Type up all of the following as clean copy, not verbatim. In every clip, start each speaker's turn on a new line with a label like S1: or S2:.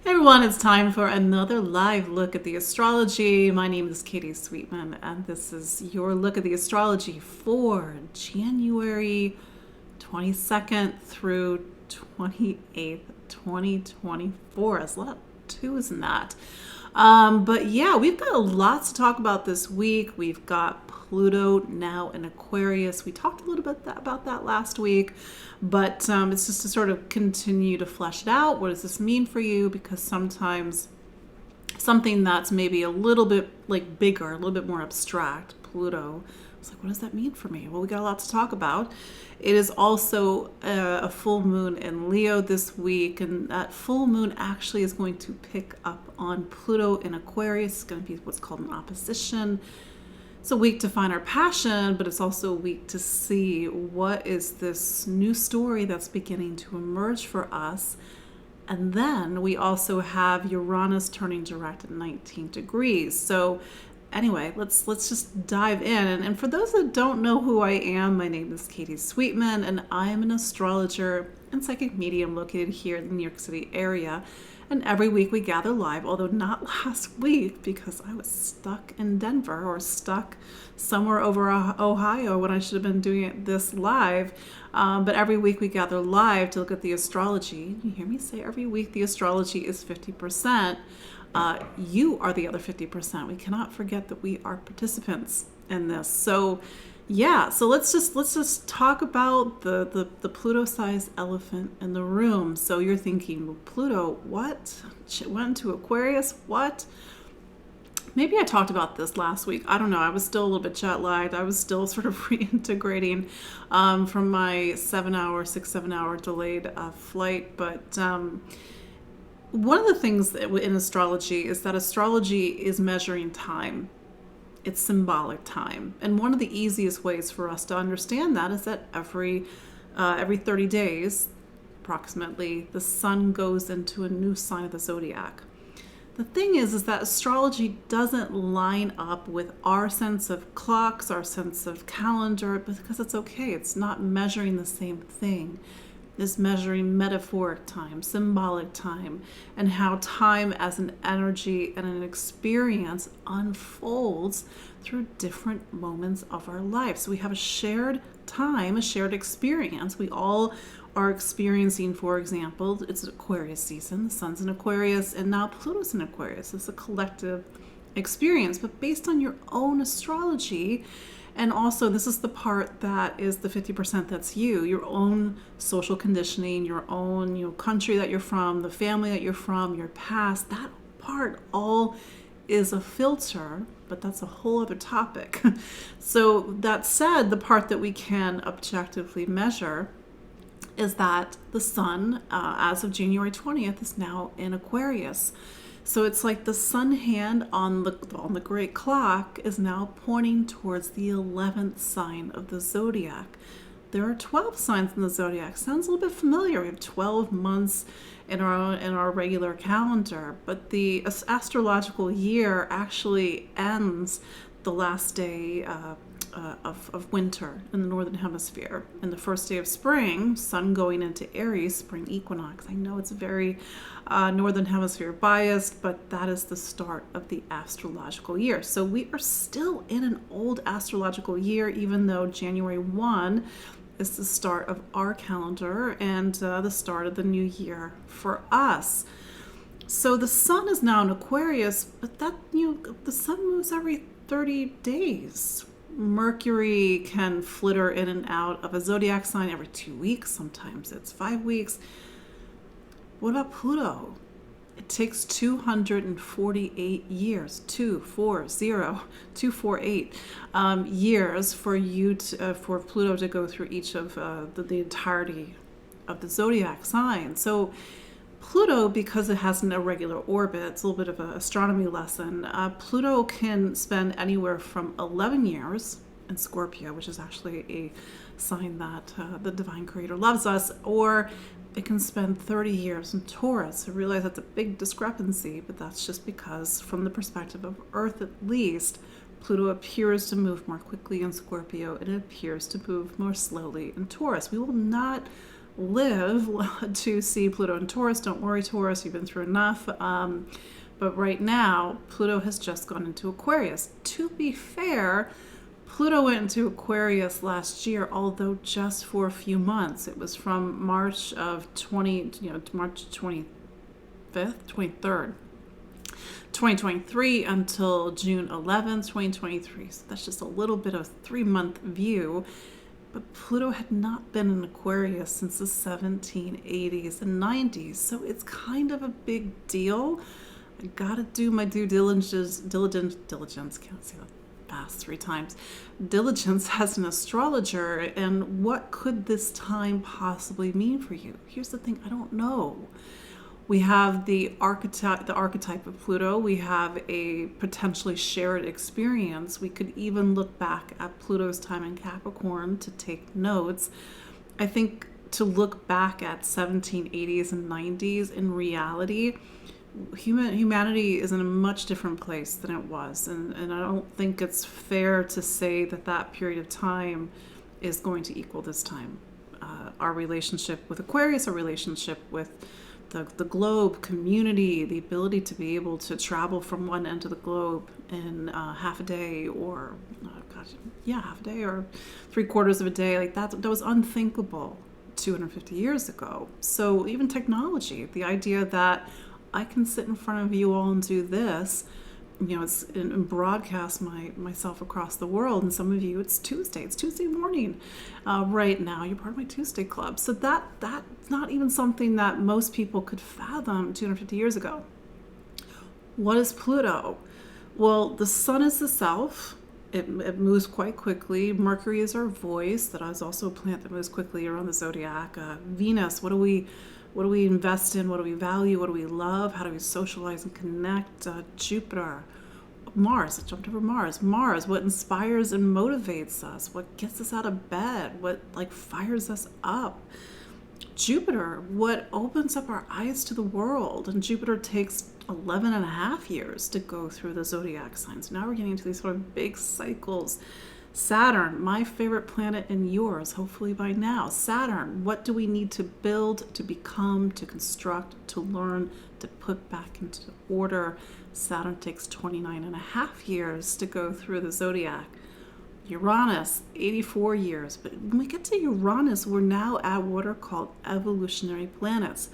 S1: Hey everyone, it's time for another live look at the astrology. My name is Katie Sweetman, and this is your look at the astrology for January 22nd through 28th, 2024. There's a lot of twos in that. But yeah, we've got a lot to talk about this week. We've got Pluto now in Aquarius. We talked a little bit about that last week, but it's just to sort of continue to flesh it out. What does this mean for you? Because sometimes something that's maybe a little bit like bigger, a little bit more abstract, Pluto, it's like, what does that mean for me? Well, we got a lot to talk about. It is also a full moon in Leo this week, and that full moon actually is going to pick up on Pluto in Aquarius. It's going to be what's called an opposition. It's a week to find our passion, but it's also a week to see what is this new story that's beginning to emerge for us. And then we also have Uranus turning direct at 19 degrees. So anyway, let's just dive in. And for those that don't know who I am, my name is Katie Sweetman, and I am an astrologer and psychic medium located here in the New York City area. And every week we gather live, although not last week because I was stuck in Denver or stuck somewhere over Ohio when I should have been doing this live. But every week we gather live to look at the astrology. You hear me say every week the astrology is 50%. You are the other 50%. We cannot forget that we are participants in this. So yeah, so let's just talk about the Pluto-sized elephant in the room. So you're thinking, well, Pluto, what? It went to Aquarius? What? Maybe I talked about this last week. I don't know. I was still a little bit jet-lagged. I was still sort of reintegrating from my 6-7 hour delayed flight. But one of the things that in astrology is that astrology is measuring time. It's symbolic time. And one of the easiest ways for us to understand that is that every 30 days, approximately, the sun goes into a new sign of the zodiac. The thing is that astrology doesn't line up with our sense of clocks, our sense of calendar, because it's okay. It's not measuring the same thing. Is measuring metaphoric time, symbolic time, and how time as an energy and an experience unfolds through different moments of our life. So we have a shared time, a shared experience. We all are experiencing, for example, it's Aquarius season, the sun's in Aquarius, and now Pluto's in Aquarius. It's a collective experience, but based on your own astrology. And also, this is the part that is the 50% that's you, your own social conditioning, your own country that you're from, the family that you're from, your past. That part all is a filter, but that's a whole other topic. So that said, the part that we can objectively measure is that the sun, as of January 20th, is now in Aquarius. So it's like the sun hand on the great clock is now pointing towards the 11th sign of the zodiac. There are 12 signs in the zodiac. Sounds a little bit familiar. We have 12 months in our regular calendar, but the astrological year actually ends the last day of winter in the northern hemisphere, and the first day of spring, sun going into Aries, spring equinox. I know it's very northern hemisphere biased, but that is the start of the astrological year. So we are still in an old astrological year, even though January 1 is the start of our calendar and the start of the new year for us. So the sun is now in Aquarius, but that the sun moves every 30 days. Mercury can flitter in and out of a zodiac sign every 2 weeks. Sometimes it's 5 weeks. What about Pluto? It takes 248 years, 248 years for Pluto to go through each of the entirety of the zodiac sign. So Pluto, because it has an irregular orbit, it's a little bit of an astronomy lesson. Pluto can spend anywhere from 11 years in Scorpio, which is actually a sign that the divine creator loves us, or it can spend 30 years in Taurus. I realize that's a big discrepancy, but that's just because from the perspective of Earth at least, Pluto appears to move more quickly in Scorpio and it appears to move more slowly in Taurus. We will not live to see Pluto in Taurus. Don't worry, Taurus, you've been through enough. But right now, Pluto has just gone into Aquarius. To be fair, Pluto went into Aquarius last year, although just for a few months. It was from March of March 25th, 23rd, 2023 until June 11th, 2023. So that's just a little bit of 3-month view. But Pluto had not been in Aquarius since the 1780s and 90s. So it's kind of a big deal. I gotta do my due diligence, can't say that fast 3 times, diligence as an astrologer, and what could this time possibly mean for you? Here's the thing, I don't know. We have the archetype of Pluto. We have a potentially shared experience. We could even look back at Pluto's time in Capricorn to take notes. I think to look back at 1780s and 90s, in reality, humanity is in a much different place than it was, and I don't think it's fair to say that that period of time is going to equal this time. Our relationship with Aquarius, our relationship with the globe, community, the ability to be able to travel from one end of the globe in half a day, or half a day, or 3/4 of a day, like that was unthinkable 250 years ago. So even technology, the idea that I can sit in front of you all and do this, it's and broadcast myself across the world. And some of you, it's Tuesday morning right now. You're part of my Tuesday club. So that's not even something that most people could fathom 250 years ago. What is Pluto? Well, the sun is the self. It moves quite quickly. Mercury is our voice. That is also a planet that moves quickly around the zodiac. Venus, what do we invest in? What do we value? What do we love? How do we socialize and connect? Jupiter. Mars, I jumped over Mars. Mars, what inspires and motivates us? What gets us out of bed? What fires us up? Jupiter, what opens up our eyes to the world? And Jupiter takes 11 and a half years to go through the zodiac signs. Now we're getting into these sort of big cycles. Saturn, my favorite planet and yours, hopefully by now. Saturn, what do we need to build, to become, to construct, to learn, to put back into order? Saturn takes 29 and a half years to go through the zodiac. Uranus, 84 years. But when we get to Uranus, we're now at what are called evolutionary planets.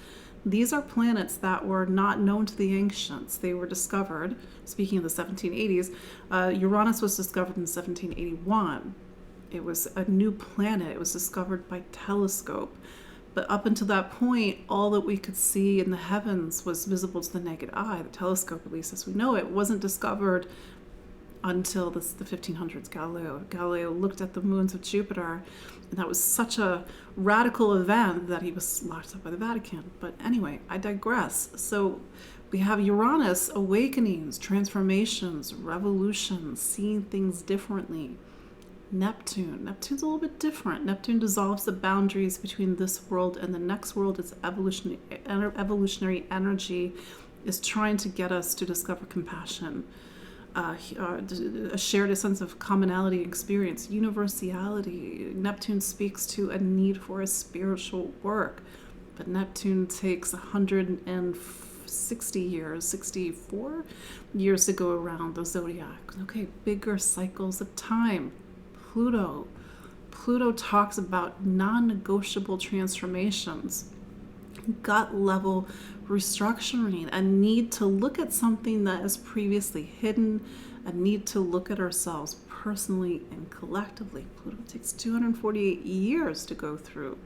S1: These are planets that were not known to the ancients. They were discovered, speaking of the 1780s, Uranus was discovered in 1781. It was a new planet. It was discovered by telescope. But up until that point, all that we could see in the heavens was visible to the naked eye. The telescope, at least as we know it, wasn't discovered until the 1500s. Galileo looked at the moons of Jupiter, and that was such a radical event that he was locked up by the Vatican. But anyway, I digress. So we have Uranus, awakenings, transformations, revolutions, seeing things differently. Neptune's a little bit different. Neptune dissolves the boundaries between this world and the next world. Its evolutionary energy is trying to get us to discover compassion, a shared sense of commonality experience, universality. Neptune speaks to a need for a spiritual work, but Neptune takes 64 years to go around the zodiac. Okay, bigger cycles of time. Pluto talks about non-negotiable transformations, gut level restructuring, a need to look at something that is previously hidden, a need to look at ourselves personally and collectively. Pluto takes 248 years to go through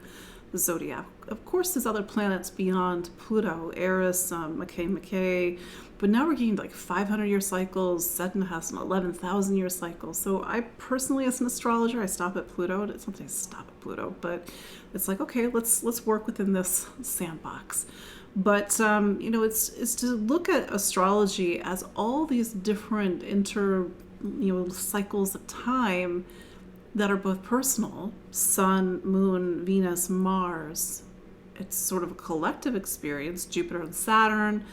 S1: the zodiac. Of course, there's other planets beyond Pluto, Aries, Mackay, but now we're getting 500-year cycles. Saturn has some 11,000-year cycles. So I personally, as an astrologer, I stop at Pluto. Sometimes I stop at Pluto, but it's okay, let's work within this sandbox. But it's to look at astrology as all these different cycles of time that are both personal, Sun, Moon, Venus, Mars. It's sort of a collective experience, Jupiter and Saturn,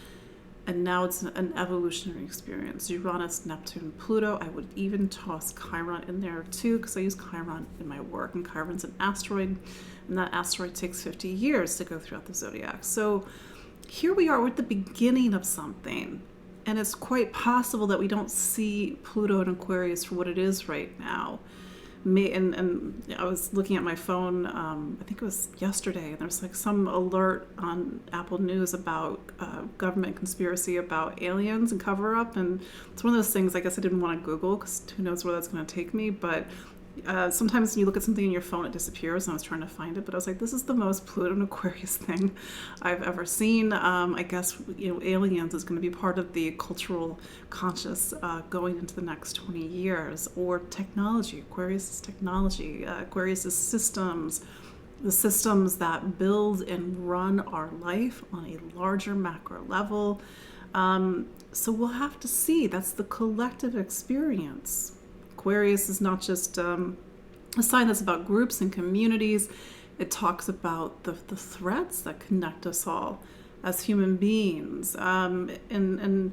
S1: And now it's an evolutionary experience. Uranus, Neptune, Pluto. I would even toss Chiron in there too, because I use Chiron in my work, and Chiron's an asteroid, and that asteroid takes 50 years to go throughout the zodiac. So here we are, we're at the beginning of something, and it's quite possible that we don't see Pluto in Aquarius for what it is right now. And I was looking at my phone, I think it was yesterday, and there's like some alert on Apple News about government conspiracy about aliens and cover up. And it's one of those things I guess I didn't want to Google because who knows where that's going to take me. But sometimes when you look at something in your phone, it disappears, and I was trying to find it. But I was like, this is the most Pluto and Aquarius thing I've ever seen. I guess, aliens is going to be part of the cultural conscious going into the next 20 years. Or technology. Aquarius is technology. Aquarius is systems. The systems that build and run our life on a larger macro level. So we'll have to see. That's the collective experience. Aquarius is not just a sign that's about groups and communities. It talks about the threads that connect us all as human beings. And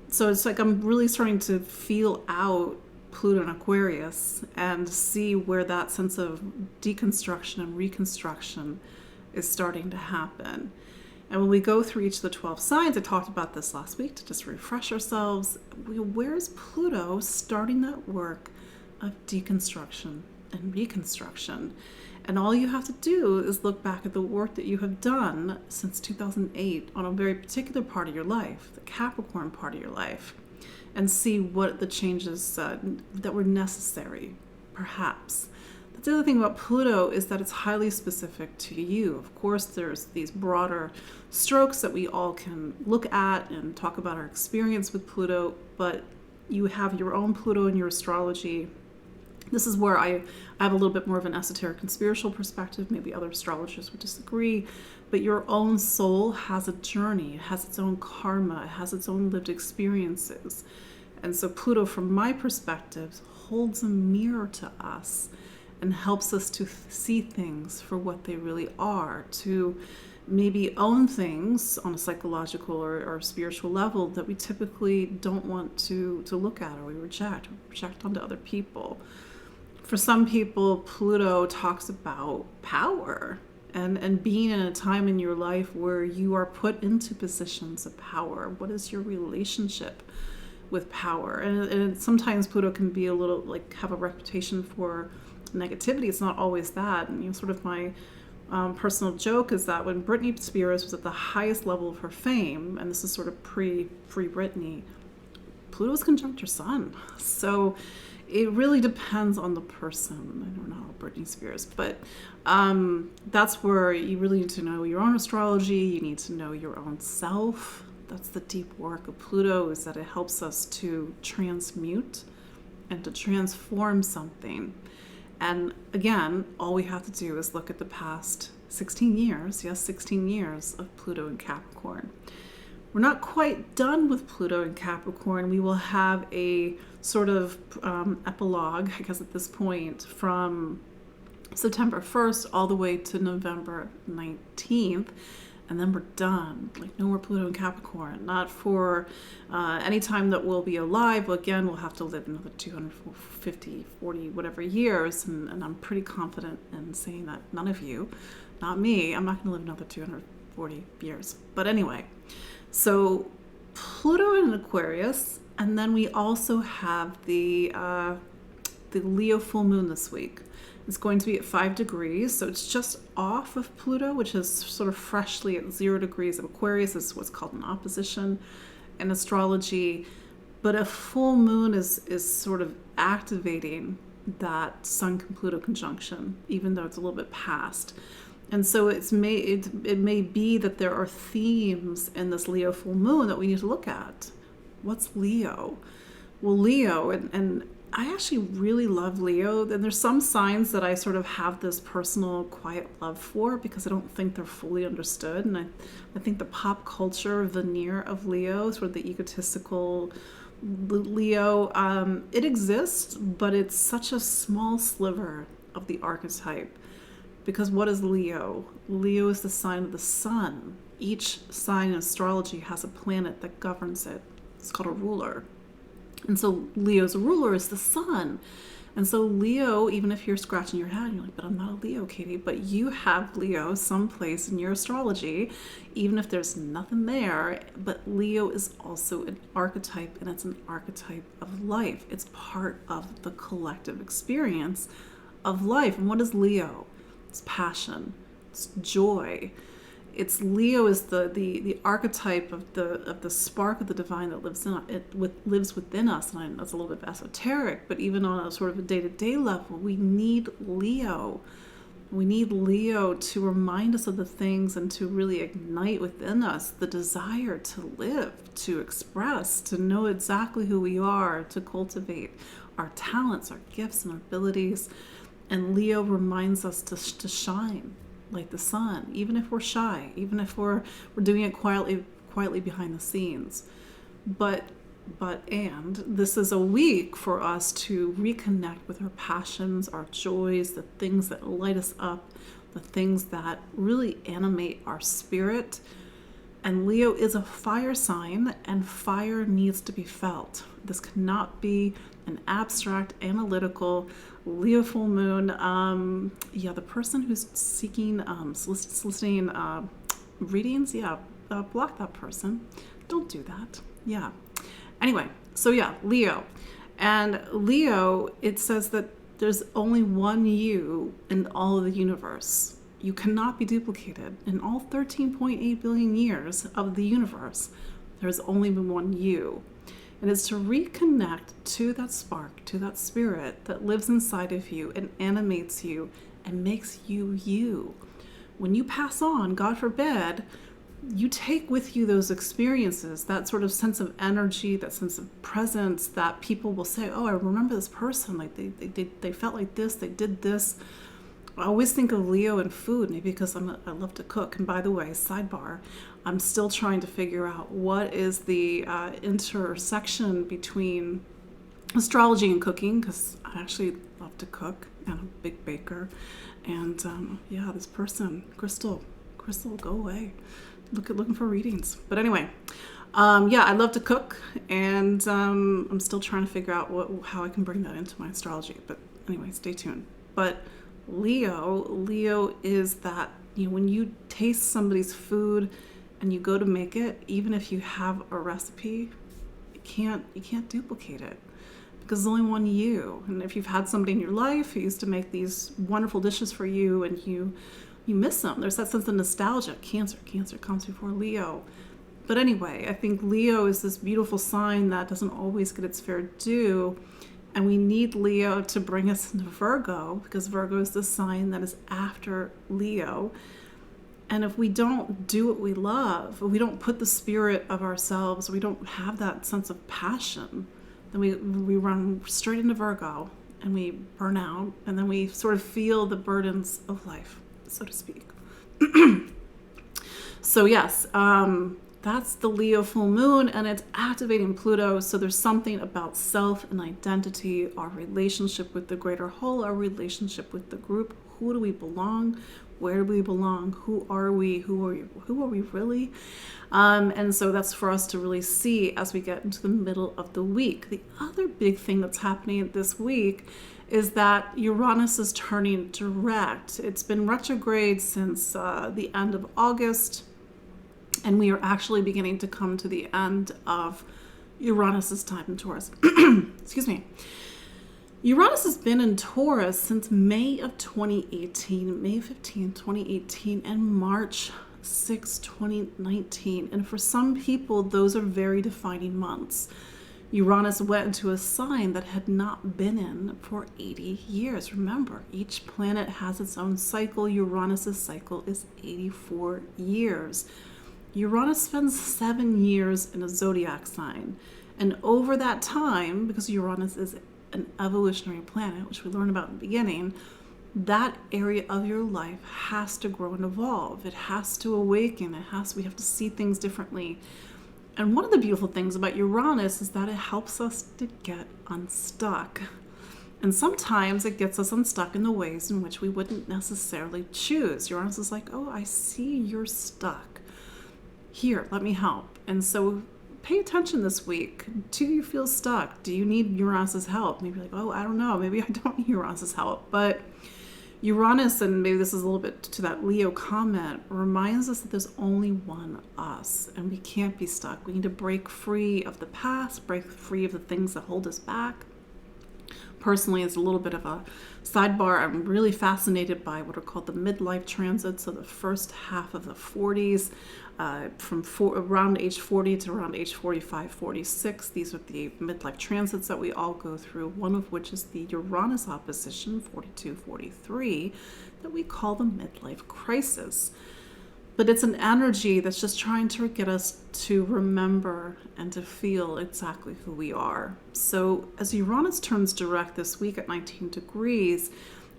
S1: so it's like I'm really starting to feel out Pluto and Aquarius and see where that sense of deconstruction and reconstruction is starting to happen. And when we go through each of the 12 signs, I talked about this last week to just refresh ourselves. Where is Pluto starting that work of deconstruction and reconstruction? And all you have to do is look back at the work that you have done since 2008 on a very particular part of your life, the Capricorn part of your life, and see what the changes that were necessary, perhaps. The other thing about Pluto is that it's highly specific to you. Of course, there's these broader strokes that we all can look at and talk about our experience with Pluto, but you have your own Pluto in your astrology. This is where I have a little bit more of an esoteric and spiritual perspective. Maybe other astrologers would disagree, but your own soul has a journey. It has its own karma. It has its own lived experiences. And so Pluto, from my perspective, holds a mirror to us and helps us to see things for what they really are, to maybe own things on a psychological or spiritual level that we typically don't want to look at, or we project onto other people. For some people, Pluto talks about power and being in a time in your life where you are put into positions of power. What is your relationship with power? And sometimes Pluto can be a little, like, have a reputation for negativity. It's not always that. And sort of my personal joke is that when Britney Spears was at the highest level of her fame, and this is sort of pre Britney, Pluto was conjunct her sun. So it really depends on the person. I don't know Britney Spears, but that's where you really need to know your own astrology. You need to know your own self. That's the deep work of Pluto, is that it helps us to transmute and to transform something. And again, all we have to do is look at the past 16 years, yes, 16 years of Pluto in Capricorn. We're not quite done with Pluto in Capricorn. We will have a sort of epilogue, I guess at this point, from September 1st all the way to November 19th. And then we're done. Like, no more Pluto in Capricorn. Not for any time that we'll be alive. Well, again, we'll have to live another 250, 40, whatever years. And I'm pretty confident in saying that none of you, not me, I'm not going to live another 240 years. But anyway, so Pluto in Aquarius. And then we also have the Leo full moon this week. It's going to be at 5 degrees, so it's just off of Pluto, which is sort of freshly at 0 degrees of Aquarius. This is what's called an opposition in astrology. But a full moon is sort of activating that Sun-Pluto conjunction, even though it's a little bit past. And so it may be that there are themes in this Leo full moon that we need to look at. What's Leo? Well, Leo, and I actually really love Leo, and there's some signs that I sort of have this personal quiet love for because I don't think they're fully understood. And I think the pop culture veneer of Leo, sort of the egotistical Leo, it exists, but it's such a small sliver of the archetype. Because what is Leo? Leo is the sign of the sun. each sign in astrology has a planet that governs it. It's called a ruler. And so Leo's ruler is the sun. And so Leo, even if you're scratching your head, you're like, but I'm not a Leo, Katie. But you have Leo someplace in your astrology, even if there's nothing there. But Leo is also an archetype, and it's an archetype of life. It's part of the collective experience of life. And what is Leo? It's passion. It's joy. It's Leo is the archetype of the spark of the divine that lives within us. And that's a little bit esoteric, but even on a sort of a day-to-day level, we need Leo. We need Leo to remind us of the things and to really ignite within us the desire to live, to express, to know exactly who we are, to cultivate our talents, our gifts, and our abilities. And Leo reminds us to shine like the sun, even if we're shy, even if we're doing it quietly behind the scenes. But this is a week for us to reconnect with our passions, our joys, the things that light us up, the things that really animate our spirit. And Leo is a fire sign, and fire needs to be felt. This cannot be an abstract, analytical Leo full moon. The person who's seeking, soliciting readings, block that person. Don't do that. Yeah. Anyway, so Leo. And Leo, it says that there's only one you in all of the universe. You cannot be duplicated. In all 13.8 billion years of the universe, there's only been one you. And it's to reconnect to that spark, to that spirit that lives inside of you and animates you and makes you you. When you pass on, God forbid, you take with you those experiences, that sort of sense of energy, that sense of presence that people will say, oh, I remember this person, like they felt like this, they did this. I always think of Leo and food, maybe because I love to cook. And by the way, sidebar, I'm still trying to figure out what is the intersection between astrology and cooking, because I actually love to cook and I'm a big baker. And this person, Crystal, go away. Looking for readings. But anyway, I love to cook, and I'm still trying to figure out how I can bring that into my astrology. But anyway, stay tuned. But Leo is that, when you taste somebody's food and you go to make it, even if you have a recipe, you can't duplicate it, because there's only one you. And if you've had somebody in your life who used to make these wonderful dishes for you and you miss them, there's that sense of nostalgia. Cancer comes before Leo. But anyway, I think Leo is this beautiful sign that doesn't always get its fair due. And we need Leo to bring us into Virgo, because Virgo is the sign that is after Leo. And if we don't do what we love, if we don't put the spirit of ourselves, we don't have that sense of passion, then we run straight into Virgo and we burn out, and then we sort of feel the burdens of life, so to speak. So yes, that's the Leo full moon, and it's activating Pluto. So there's something about self and identity, our relationship with the greater whole, our relationship with the group. Who do we belong? Where do we belong? Who are we? Who are we really? And so that's for us to really see as we get into the middle of the week. The other big thing that's happening this week is that Uranus is turning direct. It's been retrograde since the end of August. And we are actually beginning to come to the end of Uranus's time in Taurus. Excuse me. Uranus has been in Taurus since May of 2018, May 15, 2018, and March 6, 2019. And for some people, those are very defining months. Uranus went into a sign that had not been in for 80 years. Remember, each planet has its own cycle. Uranus's cycle is 84 years. Uranus spends 7 years in a zodiac sign. And over that time, because Uranus is an evolutionary planet, which we learned about in the beginning, that area of your life has to grow and evolve. It has to awaken. We have to see things differently. And one of the beautiful things about Uranus is that it helps us to get unstuck. And sometimes it gets us unstuck in the ways in which we wouldn't necessarily choose. Uranus is like, oh, I see you're stuck. here, let me help. And so pay attention this week. Do you feel stuck? Do you need Uranus's help? Maybe like, oh, I don't know. Maybe I don't need Uranus's help. But Uranus, and maybe this is a little bit to that Leo comment, reminds us that there's only one us and we can't be stuck. We need to break free of the past, break free of the things that hold us back. Personally, it's a little bit of a sidebar. I'm really fascinated by what are called the midlife transits, so the first half of the 40s, around age 40 to around age 45, 46. These are the midlife transits that we all go through, one of which is the Uranus opposition, 42, 43, that we call the midlife crisis. But it's an energy that's just trying to get us to remember and to feel exactly who we are. So as Uranus turns direct this week at 19 degrees,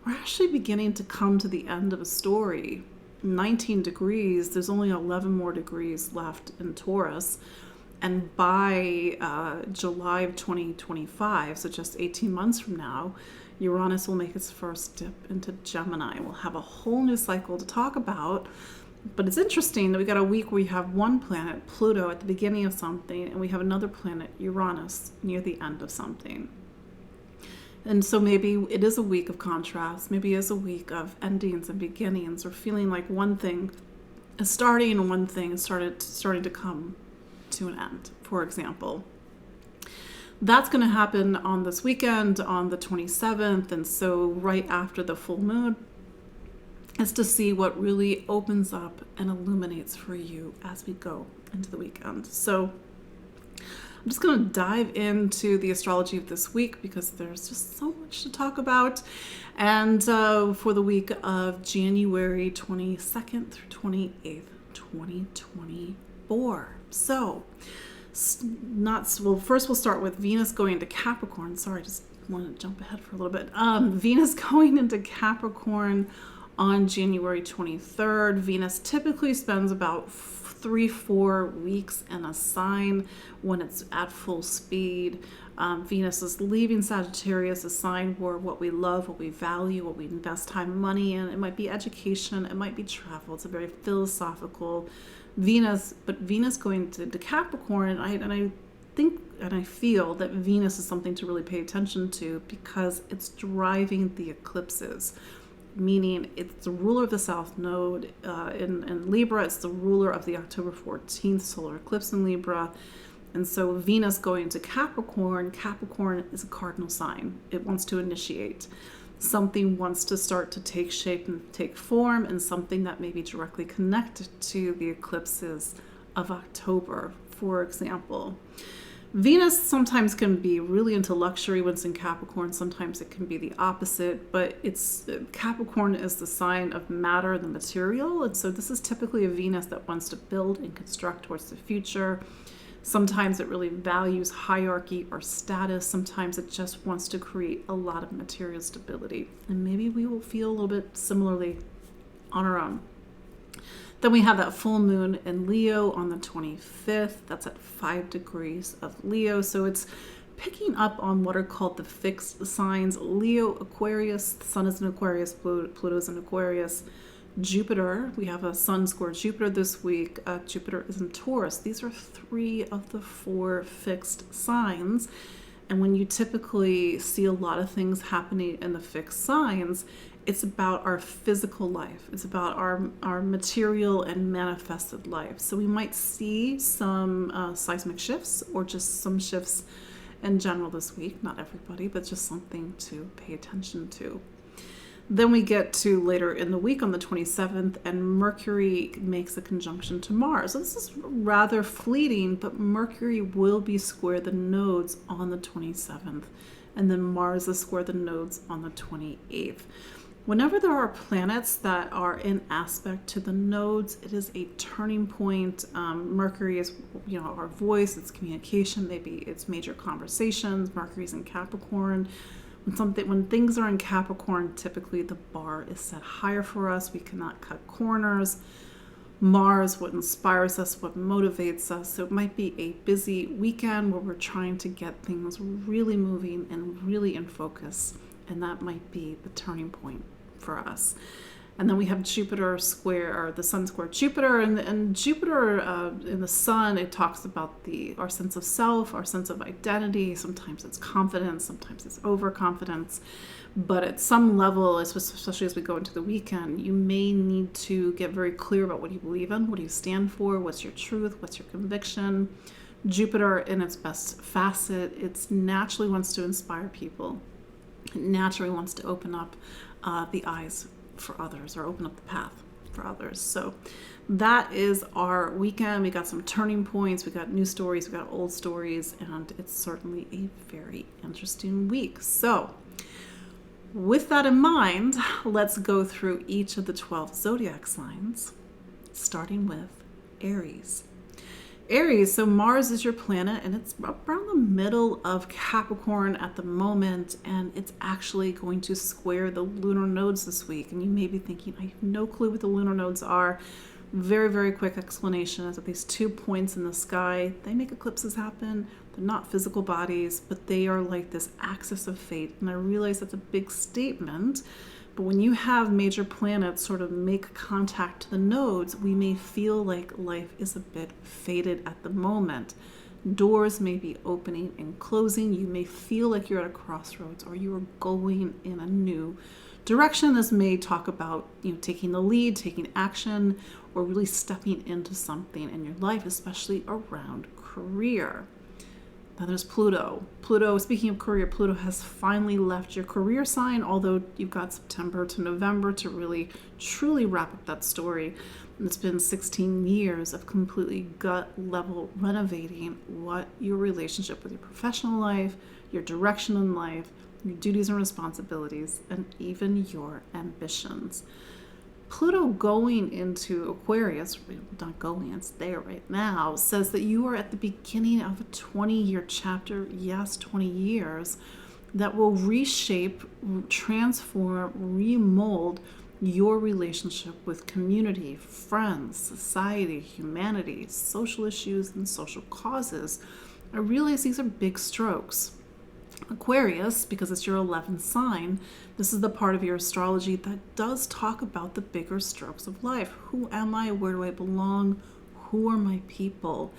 S1: we're actually beginning to come to the end of a story. 19 degrees, there's only 11 more degrees left in Taurus. And by July of 2025, so just 18 months from now, Uranus will make its first dip into Gemini. We'll have a whole new cycle to talk about. But it's interesting that we got a week where we have one planet, Pluto, at the beginning of something, and we have another planet, Uranus, near the end of something. And so maybe it is a week of contrast. Maybe it is a week of endings and beginnings, or feeling like one thing is starting and one thing is starting to come to an end, for example. That's going to happen on this weekend, on the 27th, and so right after the full moon, is to see what really opens up and illuminates for you as we go into the weekend. So I'm just going to dive into the astrology of this week because there's just so much to talk about. And for the week of January 22nd through 28th, 2024. So, first we'll start with Venus going into Capricorn. Sorry, just wanted to jump ahead for a little bit. Venus going into Capricorn on January 23rd. Venus typically spends about 3-4 weeks in a sign when it's at full speed. Venus is leaving Sagittarius, a sign where what we love, what we value, what we invest time, money in. It might be education, it might be travel. It's a very philosophical Venus, but Venus going to Capricorn, and I think and I feel that Venus is something to really pay attention to because it's driving the eclipses. Meaning it's the ruler of the South Node in Libra. It's the ruler of the October 14th solar eclipse in Libra. And so Venus going to Capricorn, Capricorn is a cardinal sign. It wants to initiate. Something wants to start to take shape and take form, and something that may be directly connected to the eclipses of October, for example. Venus sometimes can be really into luxury when it's in Capricorn. Sometimes it can be the opposite, but Capricorn is the sign of matter, the material. And so this is typically a Venus that wants to build and construct towards the future. Sometimes it really values hierarchy or status. Sometimes it just wants to create a lot of material stability. And maybe we will feel a little bit similarly on our own. Then we have that full moon in Leo on the 25th. That's at 5 degrees of Leo. So it's picking up on what are called the fixed signs. Leo, Aquarius, the sun is in Aquarius, Pluto is in Aquarius. Jupiter, we have a sun square Jupiter this week. Jupiter is in Taurus. These are 3 of the 4 fixed signs. And when you typically see a lot of things happening in the fixed signs, it's about our physical life. It's about our material and manifested life. So we might see some seismic shifts or just some shifts in general this week. Not everybody, but just something to pay attention to. Then we get to later in the week on the 27th, and Mercury makes a conjunction to Mars. So this is rather fleeting, but Mercury will be square the nodes on the 27th, and then Mars is square the nodes on the 28th. Whenever there are planets that are in aspect to the nodes, it is a turning point. Mercury is, our voice, it's communication, maybe it's major conversations. Mercury's in Capricorn. When things are in Capricorn, typically the bar is set higher for us. We cannot cut corners. Mars, what inspires us, what motivates us. So it might be a busy weekend where we're trying to get things really moving and really in focus. And that might be the turning point for us. And then we have Jupiter square, or the sun square Jupiter. And Jupiter in the sun, it talks about our sense of self, our sense of identity. Sometimes it's confidence, sometimes it's overconfidence. But at some level, especially as we go into the weekend, you may need to get very clear about what you believe in, what do you stand for, what's your truth, what's your conviction. Jupiter in its best facet, it naturally wants to inspire people. It naturally wants to open up the eyes for others, or open up the path for others. So that is our weekend. We got some turning points, we got new stories, we got old stories, and it's certainly a very interesting week. So with that in mind, let's go through each of the 12 zodiac signs, starting with Aries. Aries, so Mars is your planet, and it's around the middle of Capricorn at the moment, and it's actually going to square the lunar nodes this week. And you may be thinking, I have no clue what the lunar nodes are. Very, very quick explanation is that these 2 points in the sky, they make eclipses happen. They're not physical bodies, but they are like this axis of fate. And I realize that's a big statement, but when you have major planets sort of make contact to the nodes, we may feel like life is a bit fated at the moment. Doors may be opening and closing. You may feel like you're at a crossroads, or you are going in a new direction. This may talk about, taking the lead, taking action, or really stepping into something in your life, especially around career. Then there's Pluto. Pluto, speaking of career, Pluto has finally left your career sign, although you've got September to November to really, truly wrap up that story. And it's been 16 years of completely gut level renovating what your relationship with your professional life, your direction in life, your duties and responsibilities, and even your ambitions. Pluto going into Aquarius, not going, it's there right now, says that you are at the beginning of a 20-year chapter, yes, 20 years, that will reshape, transform, remold your relationship with community, friends, society, humanity, social issues, and social causes. I realize these are big strokes. Aquarius, because it's your 11th sign, this is the part of your astrology that does talk about the bigger strokes of life. Who am I? Where do I belong? Who are my people?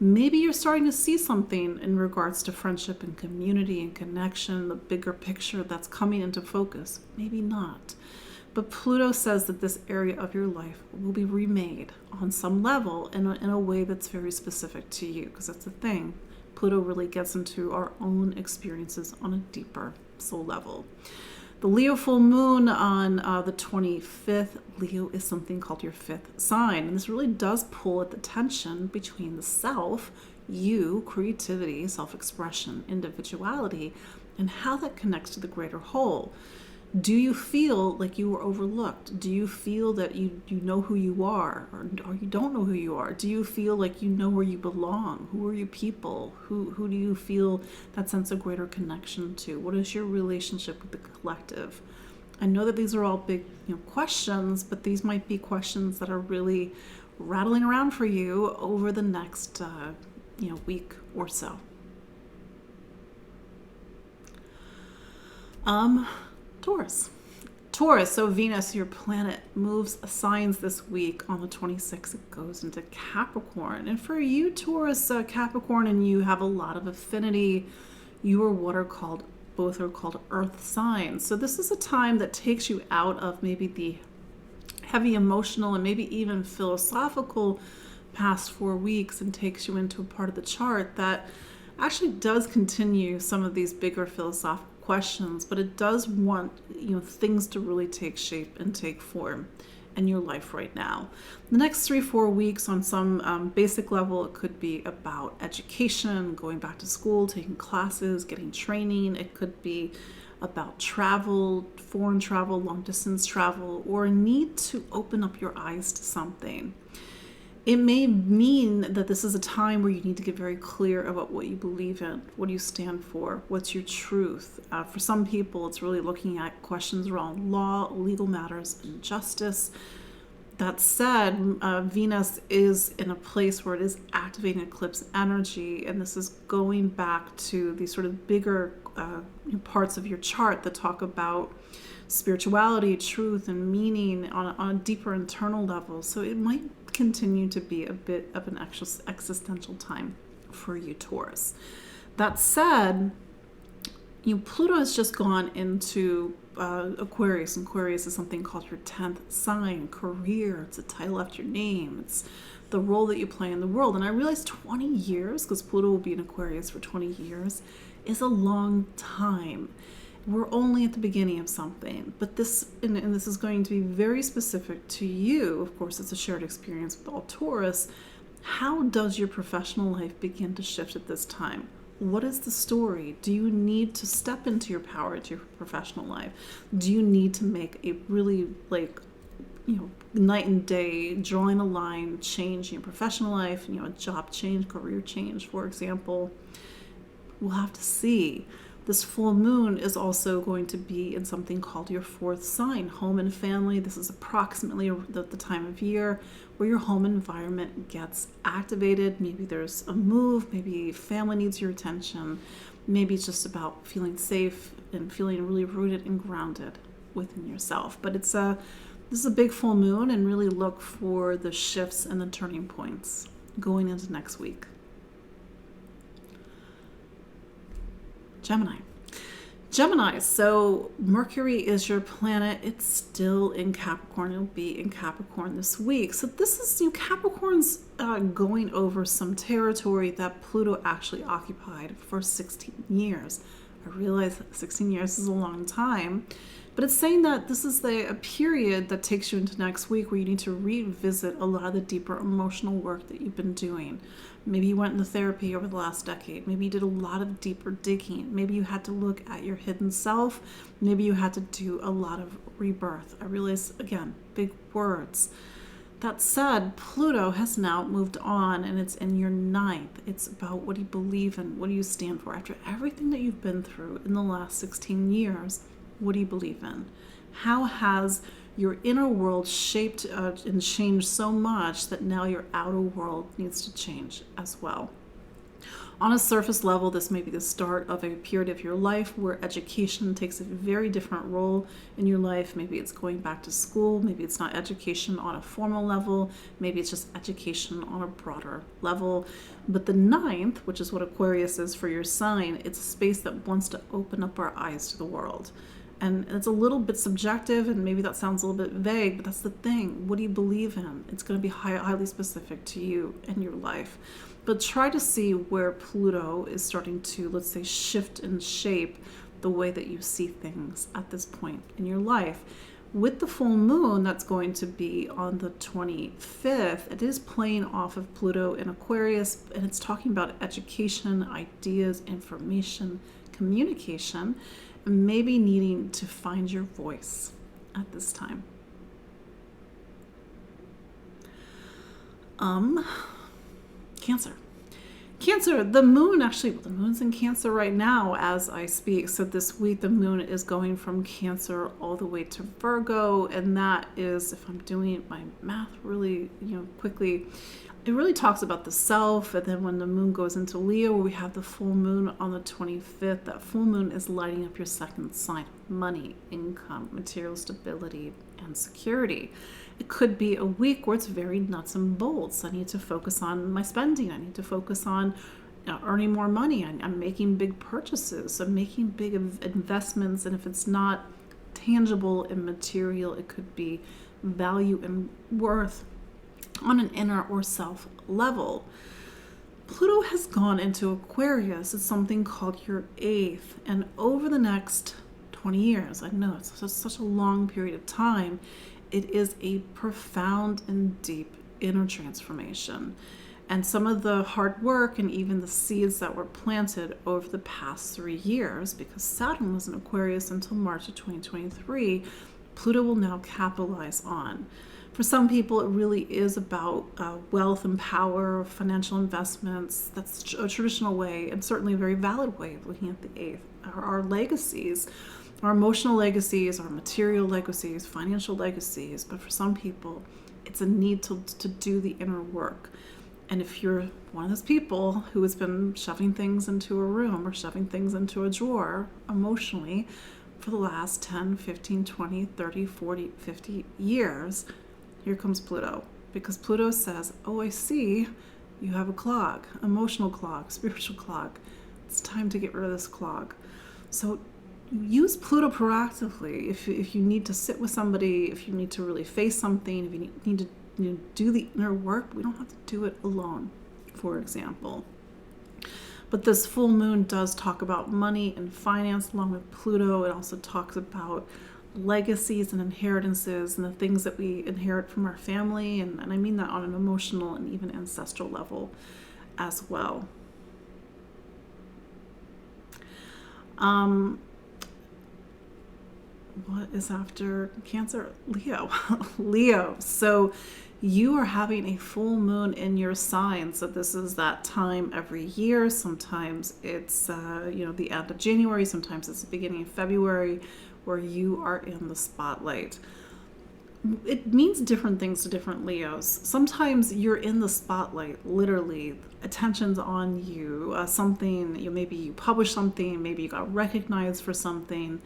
S1: Maybe you're starting to see something in regards to friendship and community and connection, the bigger picture that's coming into focus. Maybe not. But Pluto says that this area of your life will be remade on some level in a way that's very specific to you, because that's the thing. Pluto really gets into our own experiences on a deeper soul level. The Leo full moon on the 25th, Leo is something called your 5th sign. And this really does pull at the tension between the self, you, creativity, self-expression, individuality, and how that connects to the greater whole. Do you feel like you were overlooked? Do you feel that you know who you are, or you don't know who you are? Do you feel like you know where you belong? Who are your people? Who do you feel that sense of greater connection to? What is your relationship with the collective? I know that these are all big questions, but these might be questions that are really rattling around for you over the next week or so. Taurus, so Venus, your planet, moves signs this week. On the 26th, it goes into Capricorn. And for you, Taurus, Capricorn, and you have a lot of affinity. You are both are called earth signs. So this is a time that takes you out of maybe the heavy emotional and maybe even philosophical past 4 weeks and takes you into a part of the chart that actually does continue some of these bigger philosophical questions, but it does want things to really take shape and take form in your life right now. The next 3-4 weeks on some basic level, it could be about education, going back to school, taking classes, getting training. It could be about travel, foreign travel, long distance travel, or a need to open up your eyes to something. It may mean that this is a time where you need to get very clear about what you believe in, what do you stand for, what's your truth. For some people, it's really looking at questions around law, legal matters, and justice. That said, Venus is in a place where it is activating eclipse energy, and this is going back to these sort of bigger parts of your chart that talk about spirituality, truth, and meaning on a deeper internal level. So it might continue to be a bit of an existential time for you, Taurus. That said, Pluto has just gone into Aquarius, and Aquarius is something called your 10th sign, career. It's a title after your name. It's the role that you play in the world. And I realized 20 years, because Pluto will be in Aquarius for 20 years, is a long time. We're only at the beginning of something, but this is going to be very specific to you. Of course, it's a shared experience with all Taurus. How does your professional life begin to shift at this time? What is the story? Do you need to step into your power to your professional life? Do you need to make a really night and day, drawing a line, change in your professional life, a job change, career change, for example? We'll have to see. This full moon is also going to be in something called your 4th sign, home and family. This is approximately the time of year where your home environment gets activated. Maybe there's a move, maybe family needs your attention. Maybe it's just about feeling safe and feeling really rooted and grounded within yourself. But this is a big full moon, and really look for the shifts and the turning points going into next week. Gemini, so Mercury is your planet. It's still in Capricorn. It'll be in Capricorn this week. So this is Capricorn's going over some territory that Pluto actually occupied for 16 years. I realize that 16 years is a long time, but it's saying that this is a period that takes you into next week where you need to revisit a lot of the deeper emotional work that you've been doing. Maybe you went into therapy over the last decade. Maybe you did a lot of deeper digging. Maybe you had to look at your hidden self. Maybe you had to do a lot of rebirth. I realize, again, big words. That said, Pluto has now moved on, and it's in your 9th. It's about what do you believe in? What do you stand for? After everything that you've been through in the last 16 years, what do you believe in? How has your inner world shaped and changed so much that now your outer world needs to change as well? On a surface level, this may be the start of a period of your life where education takes a very different role in your life. Maybe it's going back to school. Maybe it's not education on a formal level. Maybe it's just education on a broader level. But the 9th, which is what Aquarius is for your sign, it's a space that wants to open up our eyes to the world. And it's a little bit subjective, and maybe that sounds a little bit vague, but that's the thing. What do you believe in? It's going to be highly specific to you and your life. But try to see where Pluto is starting to, let's say, shift and shape the way that you see things at this point in your life. With the full moon that's going to be on the 25th, it is playing off of Pluto in Aquarius, and it's talking about education, ideas, information, communication, and maybe needing to find your voice at this time. Cancer, the moon's in Cancer right now as I speak. So this week the moon is going from Cancer all the way to Virgo, and that is, if I'm doing my math really quickly, it really talks about the self. And then when the moon goes into Leo, where we have the full moon on the 25th, that full moon is lighting up your 2nd sign: money, income, material stability, and security. It could be a week where it's very nuts and bolts. I need to focus on my spending. I need to focus on earning more money. I'm making big purchases. I'm making big investments. And if it's not tangible and material, it could be value and worth on an inner or self level. Pluto has gone into Aquarius. It's something called your 8th. And over the next 20 years, I know it's such a long period of time, it is a profound and deep inner transformation. And some of the hard work and even the seeds that were planted over the past 3 years, because Saturn was in Aquarius until March of 2023, Pluto will now capitalize on. For some people, it really is about wealth and power, financial investments. That's a traditional way, and certainly a very valid way of looking at the 8th. Our legacies, our emotional legacies, our material legacies, financial legacies. But for some people, It's a need to do the inner work. And if you're one of those people who has been shoving things into a room or shoving things into a drawer emotionally for the last 10, 15, 20, 30, 40, 50 years, here comes Pluto. Because Pluto says, oh, I see you have a clog, emotional clog, spiritual clog. It's time to get rid of this clog. So use Pluto proactively. If you need to sit with somebody, if you need to really face something, if you need to do the inner work, we don't have to do it alone, for example. But this full moon does talk about money and finance along with Pluto. It also talks about legacies and inheritances and the things that we inherit from our family. And I mean that on an emotional and even ancestral level as well. What is after Cancer? Leo. Leo. So you are having a full moon in your sign. So this is that time every year. Sometimes it's the end of January. Sometimes it's the beginning of February, where you are in the spotlight. It means different things to different Leos. Sometimes you're in the spotlight, literally. Attention's on you. Something, maybe you publish something, maybe you got recognized for something.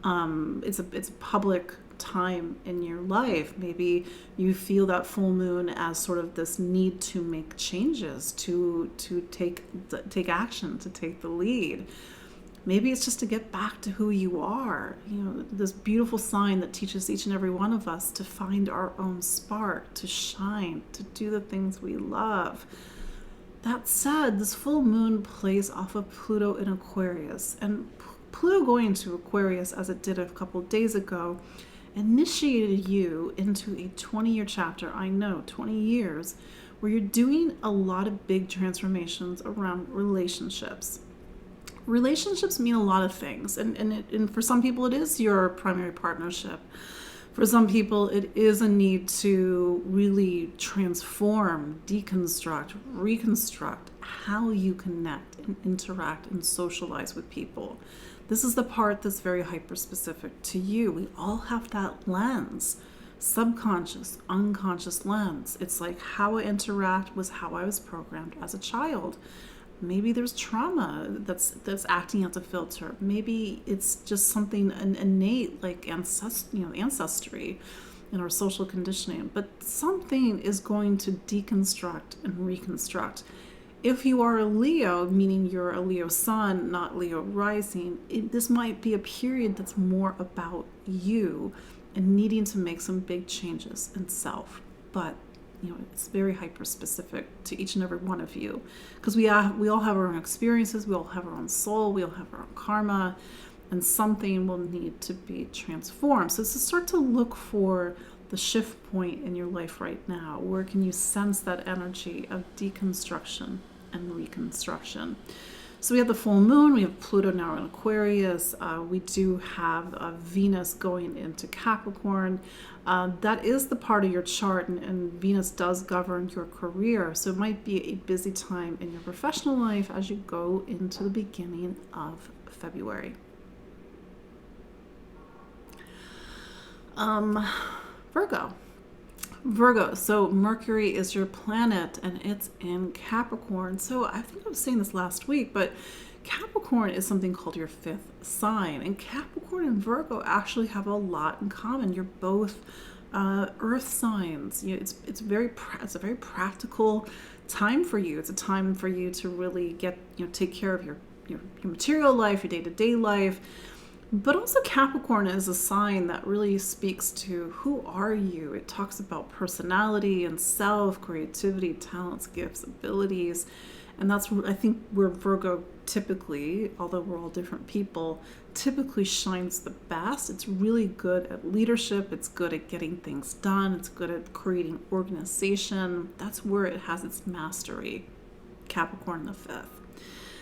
S1: It's a public time in your life. Maybe you feel that full moon as sort of this need to make changes, to take action, to take the lead. Maybe it's just to get back to who you are. This beautiful sign that teaches each and every one of us to find our own spark, to shine, to do the things we love. That said, this full moon plays off of Pluto in Aquarius. And Pluto going into Aquarius, as it did a couple days ago, initiated you into a 20-year chapter. I know, 20 years, where you're doing a lot of big transformations around relationships. Relationships mean a lot of things, and for some people it is your primary partnership. For some people it is a need to really transform, deconstruct, reconstruct how you connect and interact and socialize with people. This is the part that's very hyper-specific to you. We all have that lens, subconscious, unconscious lens. It's like how I interact was how I was programmed as a child. Maybe there's trauma that's acting as a filter. Maybe it's just something innate, like ancestry in our social conditioning. But something is going to deconstruct and reconstruct. If you are a Leo, meaning you're a Leo sun, not Leo rising, this might be a period that's more about you and needing to make some big changes in self. But it's very hyper-specific to each and every one of you, because we all have our own experiences, we all have our own soul, we all have our own karma, and something will need to be transformed. So to start to look for the shift point in your life right now. Where can you sense that energy of deconstruction and reconstruction? So we have the full moon, we have Pluto now in Aquarius, we do have Venus going into Capricorn. That is the part of your chart, and Venus does govern your career. So it might be a busy time in your professional life as you go into the beginning of February. Virgo, so Mercury is your planet and it's in Capricorn. So I think I was saying this last week, but Capricorn is something called your fifth sign, and Capricorn and Virgo actually have a lot in common. You're both earth signs. It's a very practical time for you. It's a time for you to really take care of your material life, your day-to-day life. But also Capricorn is a sign that really speaks to who are you. It talks about personality and self, creativity, talents, gifts, abilities. And that's, I think, where Virgo typically, although we're all different people, typically shines the best. It's really good at leadership. It's good at getting things done. It's good at creating organization. That's where it has its mastery, Capricorn the fifth.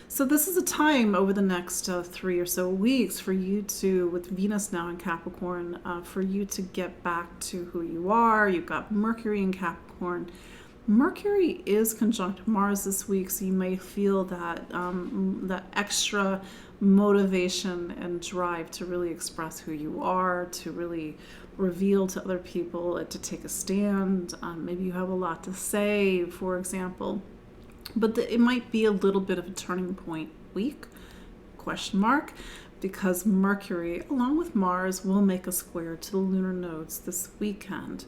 S1: So this is a time over the next 3 or so weeks for you to, with Venus now in Capricorn, for you to get back to who you are. You've got Mercury in Capricorn. Mercury is conjunct Mars this week, so you may feel that extra motivation and drive to really express who you are, to really reveal to other people, to take a stand. Maybe you have a lot to say, for example. But it might be a little bit of a turning point week, question mark, because Mercury, along with Mars, will make a square to the lunar nodes this weekend.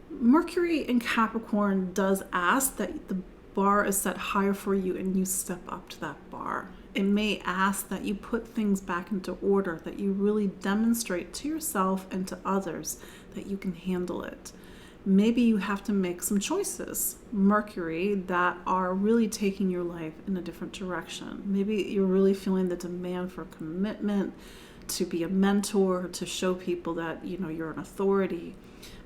S1: Mercury in Capricorn does ask that the bar is set higher for you and you step up to that bar. It may ask that you put things back into order, that you really demonstrate to yourself and to others that you can handle it. Maybe you have to make some choices, Mercury, that are really taking your life in a different direction. Maybe you're really feeling the demand for commitment, to be a mentor, to show people that you're an authority.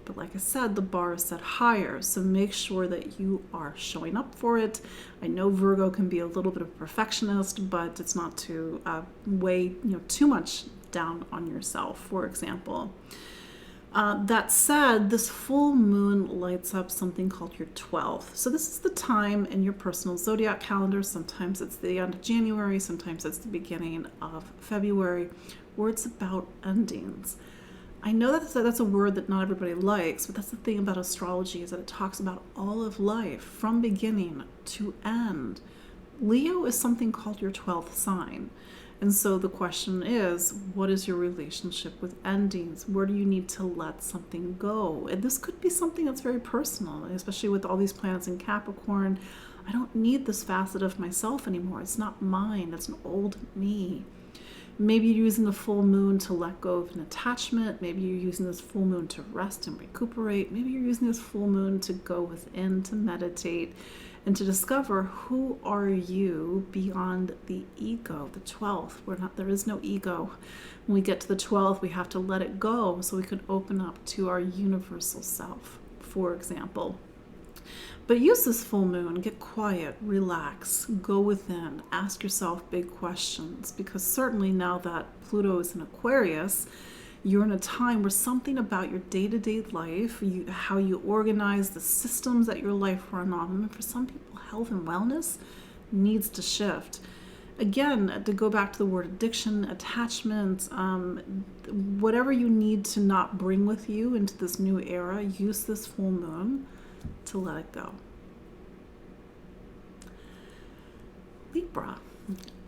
S1: But like I said, the bar is set higher, so make sure that you are showing up for it. I know Virgo can be a little bit of a perfectionist, but it's not to weigh too much down on yourself, for example. That said, this full moon lights up something called your 12th. So this is the time in your personal zodiac calendar. Sometimes it's the end of January, sometimes it's the beginning of February, where it's about endings. I know that's a word that not everybody likes, but that's the thing about astrology, is that it talks about all of life from beginning to end. Leo is something called your 12th sign. And so the question is, what is your relationship with endings? Where do you need to let something go? And this could be something that's very personal, especially with all these planets in Capricorn. I don't need this facet of myself anymore. It's not mine. It's an old me. Maybe you're using the full moon to let go of an attachment. Maybe you're using this full moon to rest and recuperate. Maybe you're using this full moon to go within, to meditate, and to discover who are you beyond the ego, the 12th. There is no ego. When we get to the 12th, we have to let it go so we can open up to our universal self, for example. But use this full moon, get quiet, relax, go within, ask yourself big questions, because certainly now that Pluto is in Aquarius, you're in a time where something about your day-to-day life, how you organize the systems that your life run on, and for some people, health and wellness needs to shift. Again, to go back to the word addiction, attachment, whatever you need to not bring with you into this new era, use this full moon to let it go.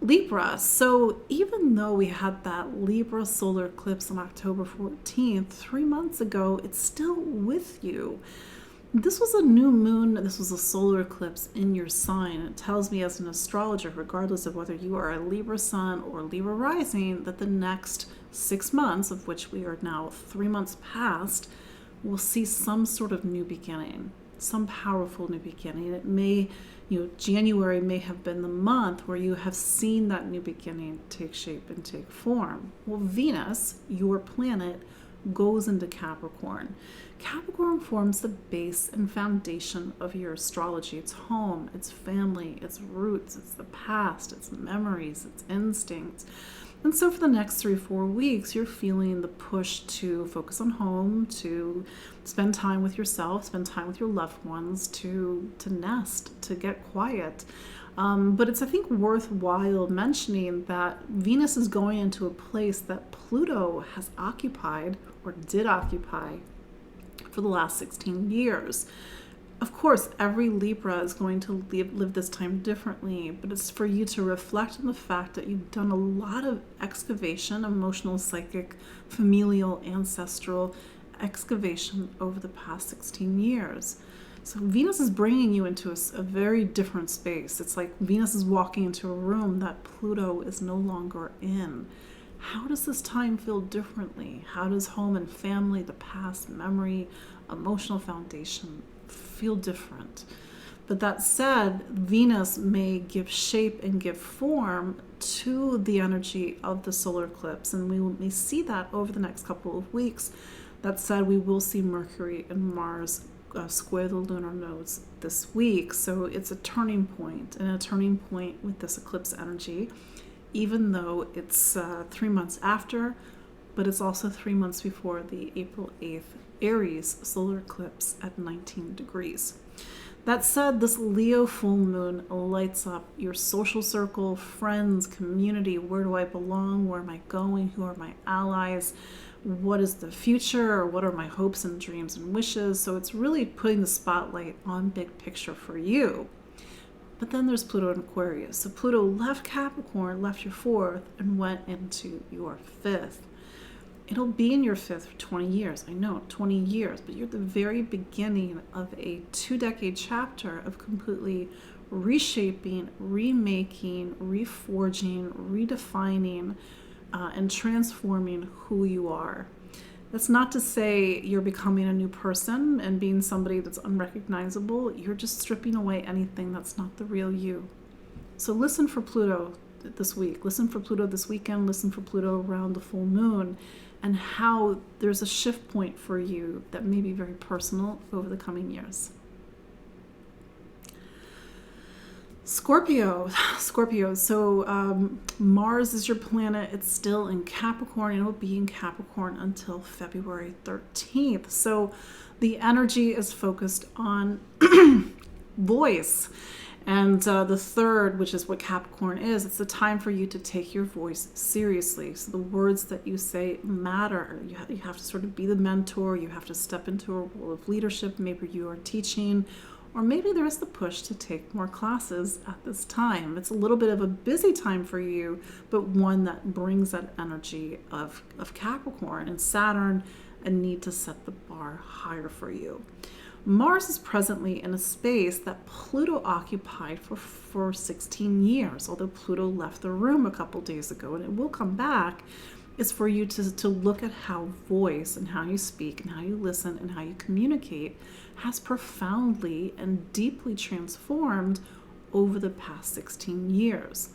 S1: Libra. So even though we had that Libra solar eclipse on October 14th, 3 months ago, it's still with you. This was a new moon. This was a solar eclipse in your sign. It tells me as an astrologer, regardless of whether you are a Libra sun or Libra rising, that the next 6 months, of which we are now 3 months past, will see some sort of new beginning, some powerful new beginning. It may, January may have been the month where you have seen that new beginning take shape and take form. Well, Venus, your planet, goes into Capricorn. Capricorn forms the base and foundation of your astrology. It's home, it's family, it's roots, it's the past, it's memories, it's instincts. And so for the next 3-4 weeks, you're feeling the push to focus on home, to spend time with yourself, spend time with your loved ones, to nest, to get quiet. But it's, I think, worthwhile mentioning that Venus is going into a place that Pluto has occupied, or did occupy, for the last 16 years. Of course, every Libra is going to live this time differently, but it's for you to reflect on the fact that you've done a lot of excavation, emotional, psychic, familial, ancestral excavation over the past 16 years. So Venus is bringing you into a very different space. It's like Venus is walking into a room that Pluto is no longer in. How does this time feel differently? How does home and family, the past, memory, emotional foundation feel different? But that said, Venus may give shape and give form to the energy of the solar eclipse, and we may see that over the next couple of weeks. That said, we will see Mercury and Mars square the lunar nodes this week, so it's a turning point, and a turning point with this eclipse energy, even though it's 3 months after, but it's also 3 months before the April 8th Aries solar eclipse at 19 degrees. That said, this Leo full moon lights up your social circle, friends, community. Where do I belong? Where am I going? Who are my allies? What is the future? Or what are my hopes and dreams and wishes? So it's really putting the spotlight on big picture for you. But then there's Pluto in Aquarius. So Pluto left Capricorn, left your fourth, and went into your fifth. It'll be in your fifth for 20 years. I know, 20 years, but you're at the very beginning of a 2-decade chapter of completely reshaping, remaking, reforging, redefining, and transforming who you are. That's not to say you're becoming a new person and being somebody that's unrecognizable. You're just stripping away anything that's not the real you. So listen for Pluto this week. Listen for Pluto this weekend. Listen for Pluto around the full moon, and how there's a shift point for you that may be very personal over the coming years. Scorpio. So Mars is your planet. It's still in Capricorn, and it will be in Capricorn until February 13th. So the energy is focused on voice. And the third, which is what Capricorn is, it's the time for you to take your voice seriously. So the words that you say matter. You have to sort of be the mentor. You have to step into a role of leadership. Maybe you are teaching, or maybe there is the push to take more classes at this time. It's a little bit of a busy time for you, but one that brings that energy of Capricorn and Saturn, a need to set the bar higher for you. Mars is presently in a space that Pluto occupied for 16 years, although Pluto left the room a couple days ago, and it will come back. Is for you to look at how voice and how you speak and how you listen and how you communicate has profoundly and deeply transformed over the past 16 years.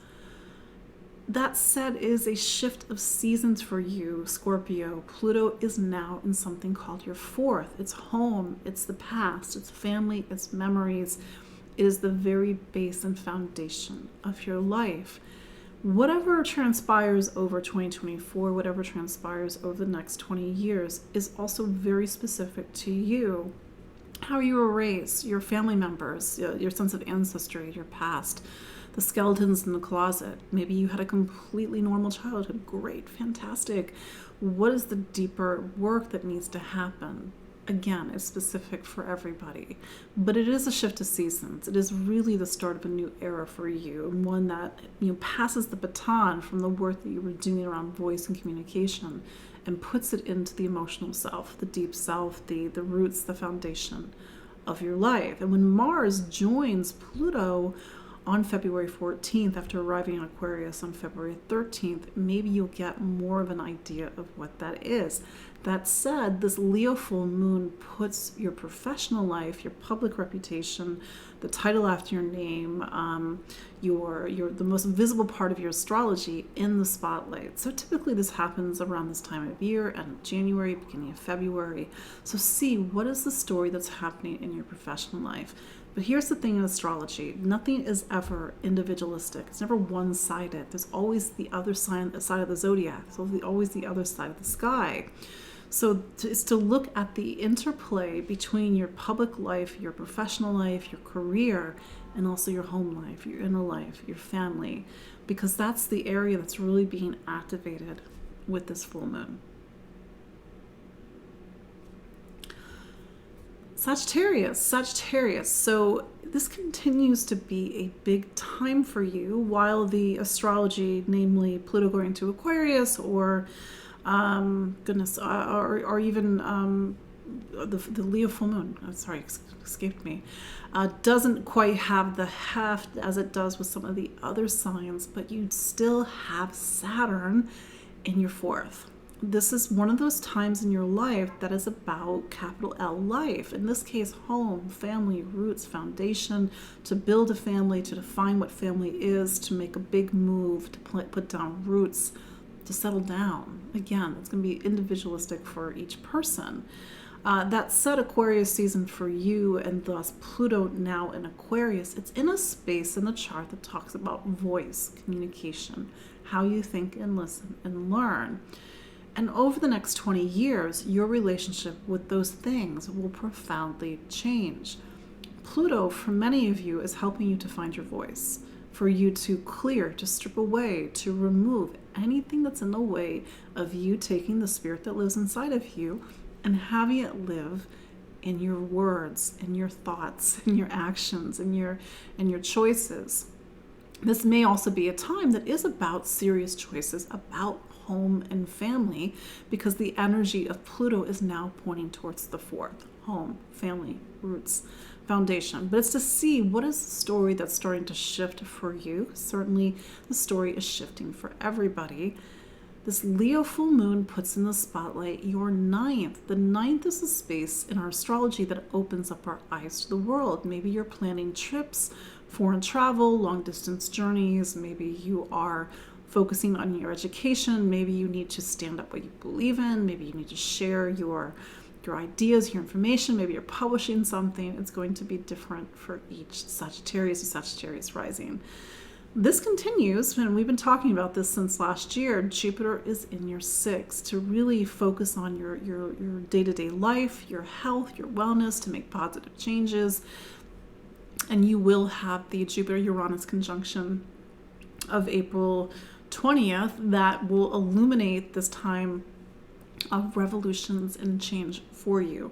S1: That said, it is a shift of seasons for you, Scorpio. Pluto is now in something called your fourth. It's home, it's the past, it's family, it's memories. It is the very base and foundation of your life. Whatever transpires over 2024, whatever transpires over the next 20 years is also very specific to you. How you were raised, your family members, your sense of ancestry, your past, the skeletons in the closet. Maybe you had a completely normal childhood. Great, fantastic. What is the deeper work that needs to happen? Again, it's specific for everybody, but it is a shift of seasons. It is really the start of a new era for you, and one that passes the baton from the work that you were doing around voice and communication and puts it into the emotional self, the deep self, the roots, the foundation of your life. And when Mars joins Pluto on February 14th, after arriving in Aquarius on February 13th, maybe you'll get more of an idea of what that is. That said, this Leo full moon puts your professional life, your public reputation, the title after your name, the most visible part of your astrology in the spotlight. So typically this happens around this time of year, end of January, beginning of February. So see, what is the story that's happening in your professional life? But here's the thing in astrology, nothing is ever individualistic. It's never one-sided. There's always the other side of the zodiac. There's always the other side of the sky. So it's to look at the interplay between your public life, your professional life, your career, and also your home life, your inner life, your family, because that's the area that's really being activated with this full moon. Sagittarius. So this continues to be a big time for you, while the astrology, namely Pluto going to Aquarius, or or even the Leo full moon, escaped me, doesn't quite have the heft as it does with some of the other signs, but you still have Saturn in your fourth. This is one of those times in your life that is about capital L life. In this case, home, family, roots, foundation, to build a family, to define what family is, to make a big move, to put down roots, to settle down. Again, it's going to be individualistic for each person. That said, Aquarius season for you, and thus Pluto now in Aquarius, it's in a space in the chart that talks about voice, communication, how you think and listen and learn. And over the next 20 years, your relationship with those things will profoundly change. Pluto, for many of you, is helping you to find your voice, for you to clear, to strip away, to remove anything that's in the way of you taking the spirit that lives inside of you and having it live in your words, in your thoughts, in your actions, in your choices. This may also be a time that is about serious choices, about home and family, because the energy of Pluto is now pointing towards the fourth: home, family, roots, foundation. But it's to see what is the story that's starting to shift for you. Certainly the story is shifting for everybody. This Leo full moon puts in the spotlight your ninth. The ninth is a space in our astrology that opens up our eyes to the world. Maybe you're planning trips, foreign travel, long distance journeys. Maybe you are focusing on your education. Maybe you need to stand up what you believe in. Maybe you need to share your ideas, your information. Maybe you're publishing something. It's going to be different for each Sagittarius or Sagittarius rising. This continues, and we've been talking about this since last year. Jupiter is in your sixth to really focus on your day-to-day life, your health, your wellness, to make positive changes. And you will have the Jupiter-Uranus conjunction of April 20th that will illuminate this time of revolutions and change for you.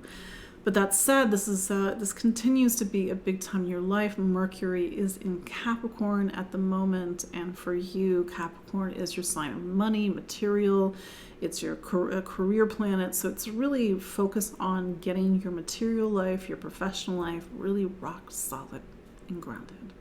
S1: But that said, this continues to be a big time in your life. Mercury is in Capricorn at the moment, and for you, Capricorn is your sign of money, material. It's your career planet, so it's really focused on getting your material life, your professional life, really rock solid and grounded.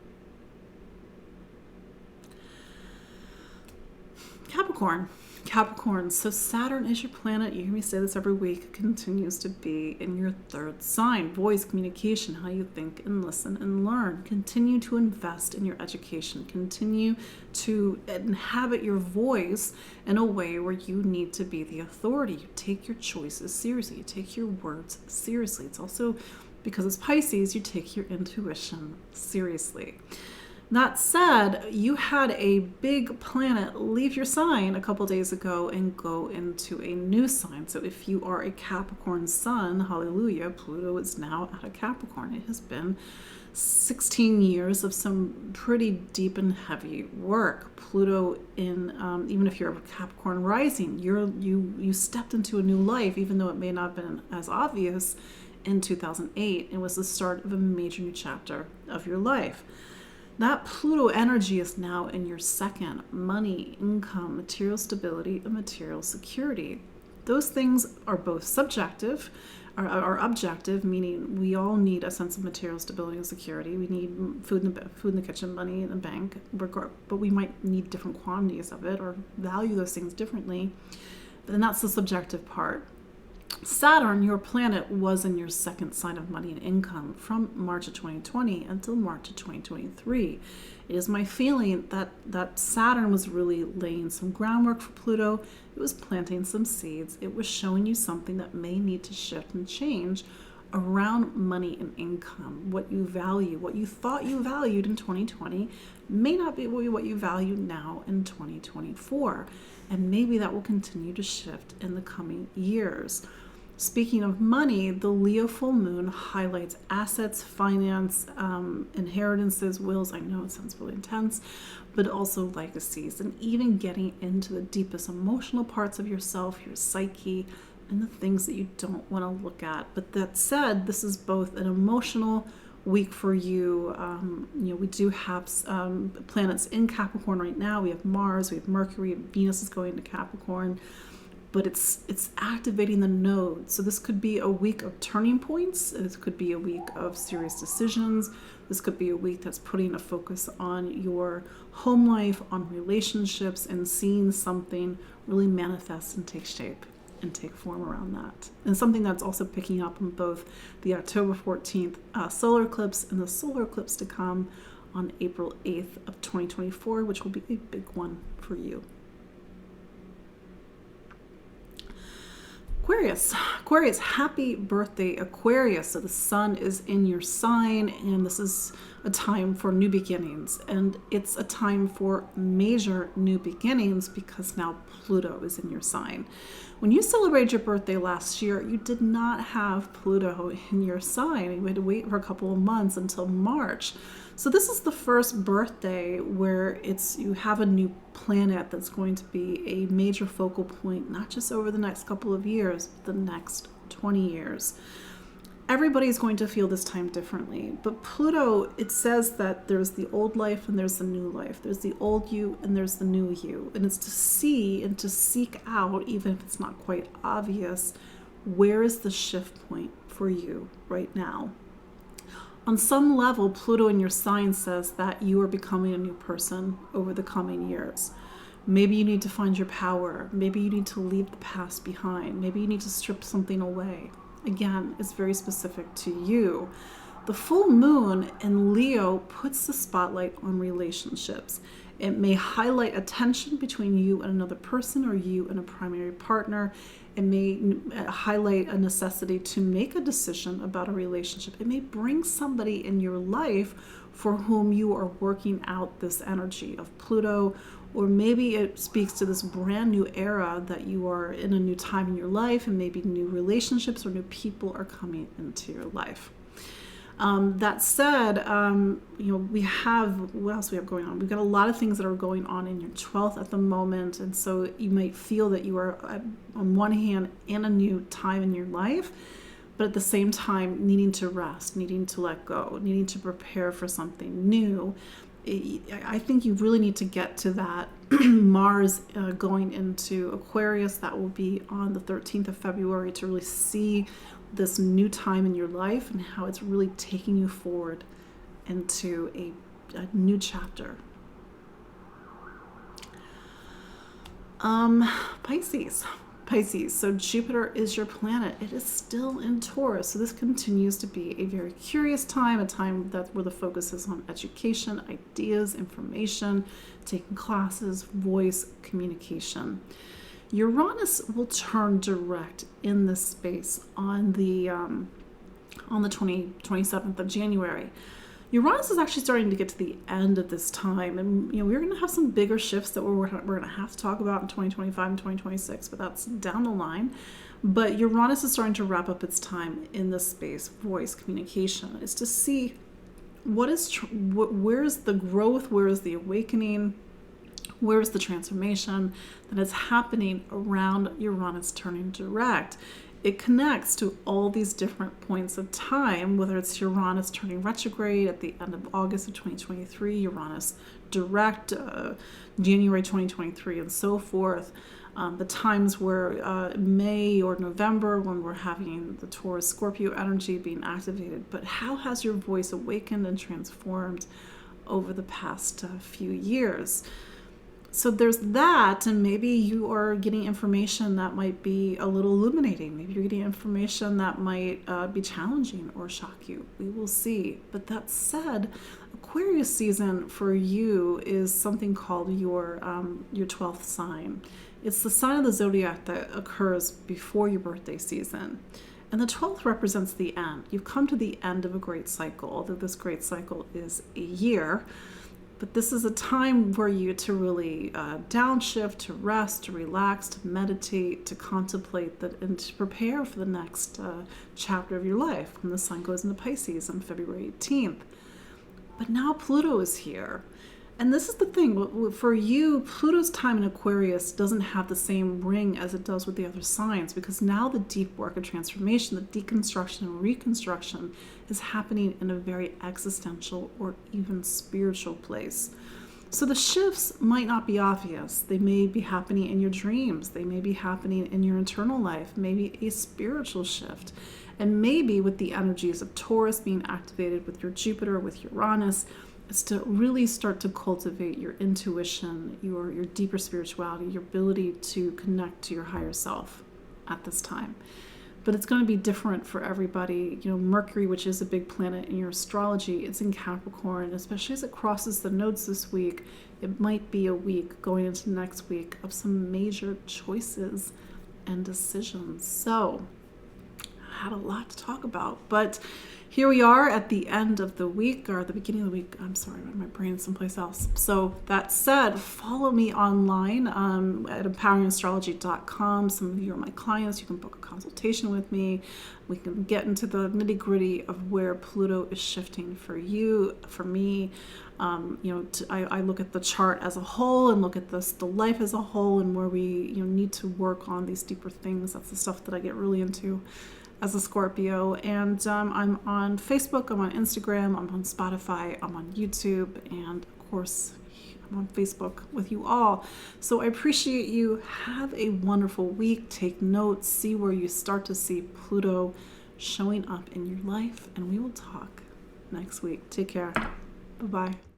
S1: Capricorn, so Saturn is your planet. You hear me say this every week. Continues to be in your third sign. Voice, communication, how you think and listen and learn. Continue to invest in your education. Continue to inhabit your voice in a way where you need to be the authority. You take your choices seriously. You take your words seriously. It's also, because it's Pisces, you take your intuition seriously. That said, you had a big planet leave your sign a couple days ago and go into a new sign. So if you are a Capricorn sun, hallelujah, Pluto is now out of Capricorn. It has been 16 years of some pretty deep and heavy work. Pluto in, even if you're a Capricorn rising, you stepped into a new life, even though it may not have been as obvious in 2008. It was the start of a major new chapter of your life. That Pluto energy is now in your second: money, income, material stability, and material security. Those things are both subjective, are objective, meaning we all need a sense of material stability and security. We need food in the kitchen, money in the bank, but we might need different quantities of it or value those things differently. And that's the subjective part. Saturn, your planet, was in your second sign of money and income from March of 2020 until March of 2023. It is my feeling that Saturn was really laying some groundwork for Pluto. It was planting some seeds. It was showing you something that may need to shift and change around money and income. What you value, what you thought you valued in 2020 may not be what you value now in 2024. And maybe that will continue to shift in the coming years. Speaking of money, the Leo full moon highlights assets, finance, inheritances, wills. I know it sounds really intense, but also legacies, and even getting into the deepest emotional parts of yourself, your psyche, and the things that you don't want to look at. But that said, this is both an emotional week for you. We do have planets in Capricorn right now. We have Mars, we have Mercury, Venus is going to Capricorn, but it's activating the nodes. So this could be a week of turning points. This could be a week of serious decisions. This could be a week that's putting a focus on your home life, on relationships, and seeing something really manifest and take shape and take form around that. And something that's also picking up on both the October 14th solar eclipse and the solar eclipse to come on April 8th of 2024, which will be a big one for you. Aquarius, happy birthday, Aquarius. So the sun is in your sign, and this is a time for new beginnings. And it's a time for major new beginnings because now Pluto is in your sign. When you celebrated your birthday last year, you did not have Pluto in your sign. You had to wait for a couple of months until March. So this is the first birthday where you have a new planet that's going to be a major focal point, not just over the next couple of years, but the next 20 years. Everybody's going to feel this time differently. But Pluto, it says that there's the old life and there's the new life. There's the old you and there's the new you. And it's to see and to seek out, even if it's not quite obvious, where is the shift point for you right now? On some level, Pluto in your sign says that you are becoming a new person over the coming years. Maybe you need to find your power. Maybe you need to leave the past behind. Maybe you need to strip something away. Again, it's very specific to you. The full moon in Leo puts the spotlight on relationships. It may highlight a tension between you and another person or you and a primary partner. It may highlight a necessity to make a decision about a relationship. It may bring somebody in your life for whom you are working out this energy of Pluto, or maybe it speaks to this brand new era that you are in a new time in your life, and maybe new relationships or new people are coming into your life. That said, we have, what else we have going on? We've got a lot of things that are going on in your 12th at the moment. And so you might feel that you are, on one hand, in a new time in your life, but at the same time, needing to rest, needing to let go, needing to prepare for something new. I think you really need to get to that Mars going into Aquarius. That will be on the 13th of February to really see this new time in your life and how it's really taking you forward into a new chapter. Pisces. So Jupiter is your planet. It is still in Taurus. So this continues to be a very curious time, a time where the focus is on education, ideas, information, taking classes, voice, communication. Uranus will turn direct in this space on the 27th of January. Uranus is actually starting to get to the end of this time, and we're going to have some bigger shifts that we're going to have to talk about in 2025 and 2026, but that's down the line. But Uranus is starting to wrap up its time in this space, voice, communication. It's to see where's the growth, where is the awakening, where's the transformation that is happening around Uranus turning direct. It connects to all these different points of time, whether it's Uranus turning retrograde at the end of August of 2023, Uranus direct January 2023, and so forth. The times where May or November, when we're having the Taurus Scorpio energy being activated. But how has your voice awakened and transformed over the past few years? So there's that, and maybe you are getting information that might be a little illuminating. Maybe you're getting information that might be challenging or shock you. We will see. But that said, Aquarius season for you is something called your 12th sign. It's the sign of the zodiac that occurs before your birthday season. And the 12th represents the end. You've come to the end of a great cycle, although this great cycle is a year. But this is a time for you to really downshift, to rest, to relax, to meditate, to contemplate, and to prepare for the next chapter of your life when the sun goes into Pisces on February 18th. But now Pluto is here. And this is the thing, for you, Pluto's time in Aquarius doesn't have the same ring as it does with the other signs, because now the deep work of transformation, the deconstruction and reconstruction is happening in a very existential or even spiritual place. So the shifts might not be obvious. They may be happening in your dreams. They may be happening in your internal life, maybe a spiritual shift. And maybe with the energies of Taurus being activated with your Jupiter, with Uranus, is to really start to cultivate your intuition, your deeper spirituality, your ability to connect to your higher self at this time. But it's going to be different for everybody. Mercury, which is a big planet in your astrology, it's in Capricorn, especially as it crosses the nodes this week. It might be a week going into next week of some major choices and decisions. So I had a lot to talk about, but here we are at the end of the week, or the beginning of the week. I'm sorry, my brain's someplace else. So that said, follow me online at empoweringastrology.com. Some of you are my clients. You can book a consultation with me. We can get into the nitty gritty of where Pluto is shifting for you, for me. I look at the chart as a whole and look at the life as a whole, and where we need to work on these deeper things. That's the stuff that I get really into as a Scorpio. And I'm on Facebook, I'm on Instagram, I'm on Spotify, I'm on YouTube, and of course I'm on Facebook with you all. So I appreciate you. Have a wonderful week. Take notes, see where you start to see Pluto showing up in your life, and we will talk next week. Take care. Bye-bye.